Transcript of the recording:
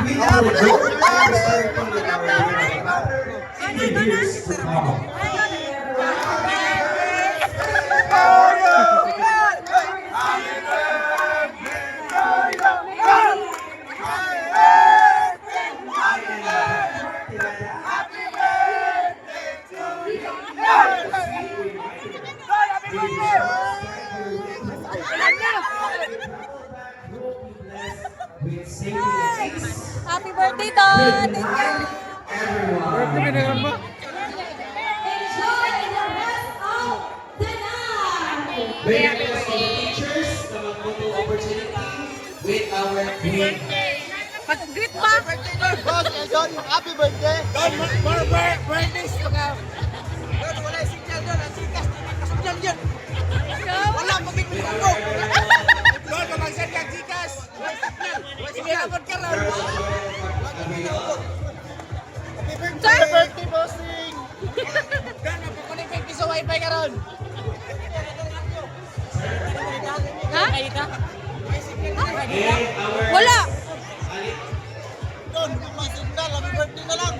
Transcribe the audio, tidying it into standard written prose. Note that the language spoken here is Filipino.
we have a great time celebrating our years to come. With safety and peace. Happy birthday, Ton! Good Thank you! night, everyone. Birthday na naman ba? Enjoy the rest of the night! Big applause for the teachers na mag-photo opportunity with our queen. Pag-greet pa! Boss, Don, happy birthday! Don, more birthdays to come. Don, wala yung signal doon. Ang sikas, kasugyan yun. Wala, pag-bigbil ko. Don, kapag-send kang Gcash. Sige, abot ka raw. Happy birthday, bossing! Don, mapakonected ka sa wifi ka ron. Ha? Ay, ka? Wala! Don, kung may signal, happy birthday na lang.